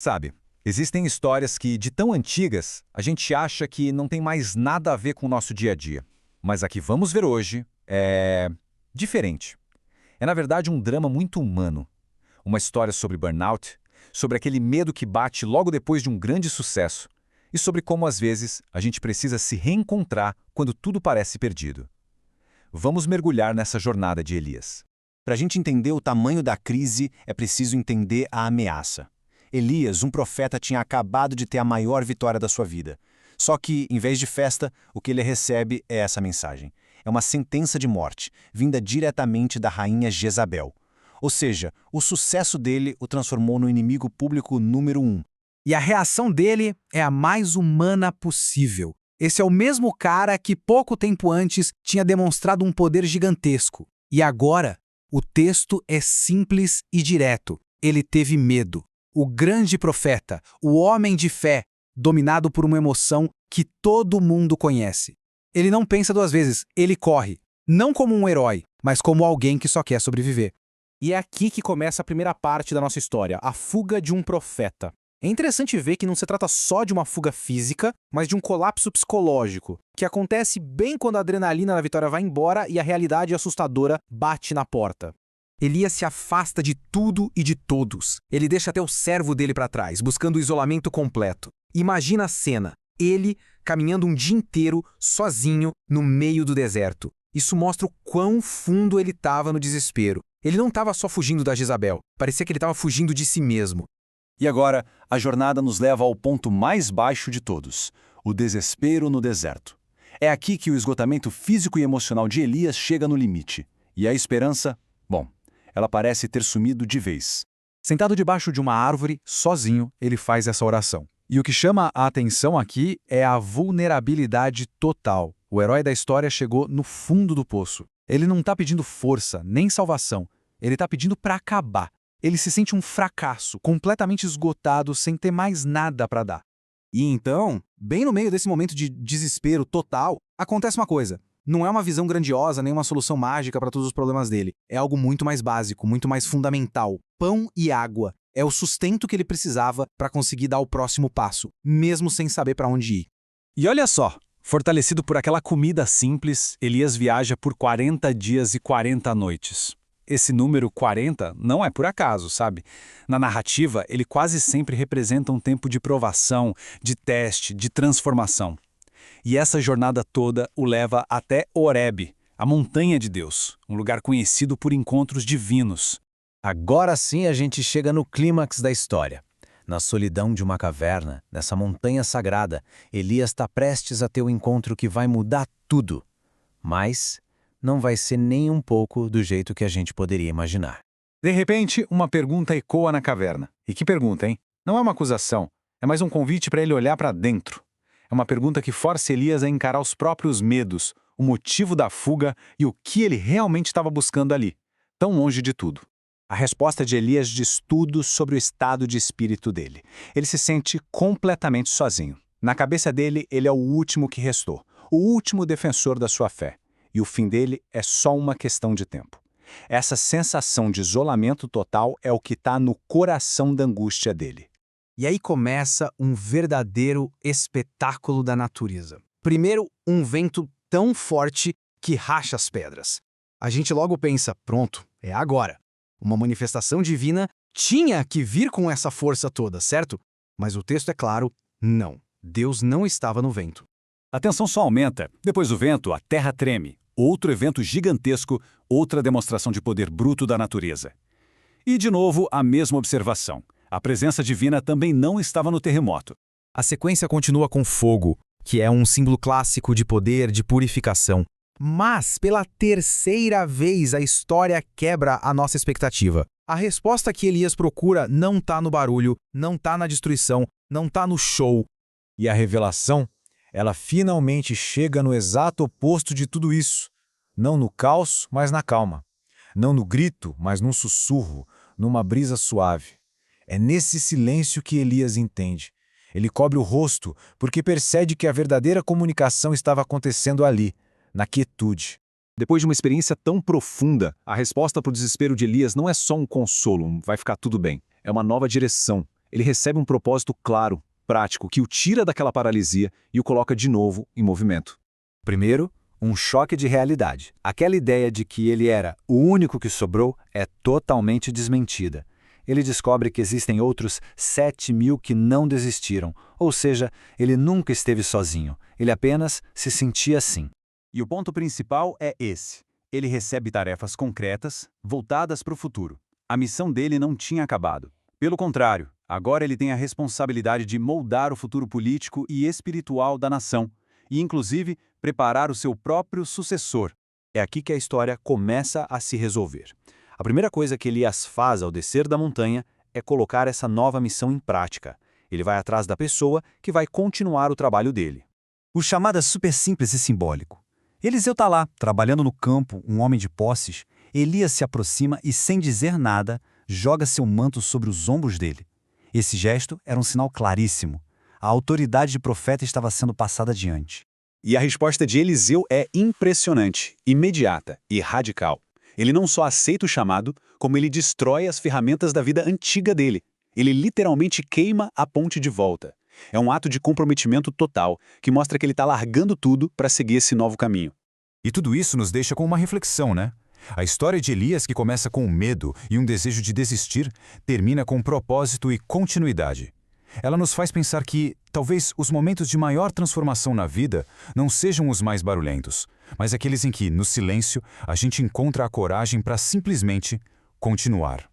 Sabe, existem histórias que, de tão antigas, a gente acha que não tem mais nada a ver com o nosso dia a dia. Mas a que vamos ver hoje é diferente. É, na verdade, um drama muito humano. Uma história sobre burnout, sobre aquele medo que bate logo depois de um grande sucesso, e sobre como, às vezes, a gente precisa se reencontrar quando tudo parece perdido. Vamos mergulhar nessa jornada de Elias. Para a gente entender o tamanho da crise, é preciso entender a ameaça. Elias, um profeta, tinha acabado de ter a maior vitória da sua vida. Só que, em vez de festa, o que ele recebe é essa mensagem. É uma sentença de morte, vinda diretamente da rainha Jezabel. Ou seja, o sucesso dele o transformou no inimigo público número 1. E a reação dele é a mais humana possível. Esse é o mesmo cara que pouco tempo antes tinha demonstrado um poder gigantesco. E agora, o texto é simples e direto. Ele teve medo. O grande profeta, o homem de fé, dominado por uma emoção que todo mundo conhece. Ele não pensa duas vezes, ele corre. Não como um herói, mas como alguém que só quer sobreviver. E é aqui que começa a primeira parte da nossa história, a fuga de um profeta. É interessante ver que não se trata só de uma fuga física, mas de um colapso psicológico, que acontece bem quando a adrenalina da vitória vai embora e a realidade assustadora bate na porta. Elias se afasta de tudo e de todos. Ele deixa até o servo dele para trás, buscando o isolamento completo. Imagina a cena, ele caminhando um dia inteiro, sozinho, no meio do deserto. Isso mostra o quão fundo ele estava no desespero. Ele não estava só fugindo da Jezabel, parecia que ele estava fugindo de si mesmo. E agora, a jornada nos leva ao ponto mais baixo de todos, o desespero no deserto. É aqui que o esgotamento físico e emocional de Elias chega no limite. E a esperança, bom, ela parece ter sumido de vez. Sentado debaixo de uma árvore, sozinho, ele faz essa oração. E o que chama a atenção aqui é a vulnerabilidade total. O herói da história chegou no fundo do poço. Ele não está pedindo força, nem salvação. Ele está pedindo para acabar. Ele se sente um fracasso, completamente esgotado, sem ter mais nada para dar. E então, bem no meio desse momento de desespero total, acontece uma coisa. Não é uma visão grandiosa, nem uma solução mágica para todos os problemas dele. É algo muito mais básico, muito mais fundamental. Pão e água. É o sustento que ele precisava para conseguir dar o próximo passo, mesmo sem saber para onde ir. E olha só, fortalecido por aquela comida simples, Elias viaja por 40 dias e 40 noites. Esse número 40 não é por acaso, sabe? Na narrativa, ele quase sempre representa um tempo de provação, de teste, de transformação. E essa jornada toda o leva até Horebe, a montanha de Deus, um lugar conhecido por encontros divinos. Agora sim a gente chega no clímax da história. Na solidão de uma caverna, nessa montanha sagrada, Elias está prestes a ter o encontro que vai mudar tudo. Mas não vai ser nem um pouco do jeito que a gente poderia imaginar. De repente, uma pergunta ecoa na caverna. E que pergunta, hein? Não é uma acusação, é mais um convite para ele olhar para dentro. É uma pergunta que força Elias a encarar os próprios medos, o motivo da fuga e o que ele realmente estava buscando ali, tão longe de tudo. A resposta de Elias diz tudo sobre o estado de espírito dele. Ele se sente completamente sozinho. Na cabeça dele, ele é o último que restou, o último defensor da sua fé. E o fim dele é só uma questão de tempo. Essa sensação de isolamento total é o que está no coração da angústia dele. E aí começa um verdadeiro espetáculo da natureza. Primeiro, um vento tão forte que racha as pedras. A gente logo pensa, pronto, é agora. Uma manifestação divina tinha que vir com essa força toda, certo? Mas o texto é claro, não. Deus não estava no vento. A tensão só aumenta. Depois do vento, a terra treme. Outro evento gigantesco, outra demonstração de poder bruto da natureza. E, de novo, a mesma observação. A presença divina também não estava no terremoto. A sequência continua com fogo, que é um símbolo clássico de poder, de purificação. Mas, pela terceira vez, a história quebra a nossa expectativa. A resposta que Elias procura não está no barulho, não está na destruição, não está no show. E a revelação? Ela finalmente chega no exato oposto de tudo isso. Não no caos, mas na calma. Não no grito, mas num sussurro, numa brisa suave. É nesse silêncio que Elias entende. Ele cobre o rosto porque percebe que a verdadeira comunicação estava acontecendo ali, na quietude. Depois de uma experiência tão profunda, a resposta para o desespero de Elias não é só um consolo, vai ficar tudo bem. É uma nova direção. ele recebe um propósito claro, prático, que o tira daquela paralisia e o coloca de novo em movimento. Primeiro, um choque de realidade. Aquela ideia de que ele era o único que sobrou é totalmente desmentida. Ele descobre que existem outros 7.000 que não desistiram, ou seja, ele nunca esteve sozinho, ele apenas se sentia assim. E o ponto principal é esse. Ele recebe tarefas concretas, voltadas para o futuro. A missão dele não tinha acabado. Pelo contrário, agora ele tem a responsabilidade de moldar o futuro político e espiritual da nação, e inclusive preparar o seu próprio sucessor. É aqui que a história começa a se resolver. A primeira coisa que Elias faz ao descer da montanha é colocar essa nova missão em prática. Ele vai atrás da pessoa que vai continuar o trabalho dele. O chamado é super simples e simbólico. Eliseu está lá, trabalhando no campo, um homem de posses. Elias se aproxima e, sem dizer nada, joga seu manto sobre os ombros dele. Esse gesto era um sinal claríssimo. A autoridade de profeta estava sendo passada adiante. E a resposta de Eliseu é impressionante, imediata e radical. Ele não só aceita o chamado, como ele destrói as ferramentas da vida antiga dele. Ele literalmente queima a ponte de volta. É um ato de comprometimento total, que mostra que ele está largando tudo para seguir esse novo caminho. E tudo isso nos deixa com uma reflexão, né? A história de Elias, que começa com medo e um desejo de desistir, termina com propósito e continuidade. Ela nos faz pensar que, talvez, os momentos de maior transformação na vida não sejam os mais barulhentos, mas aqueles em que, no silêncio, a gente encontra a coragem para simplesmente continuar.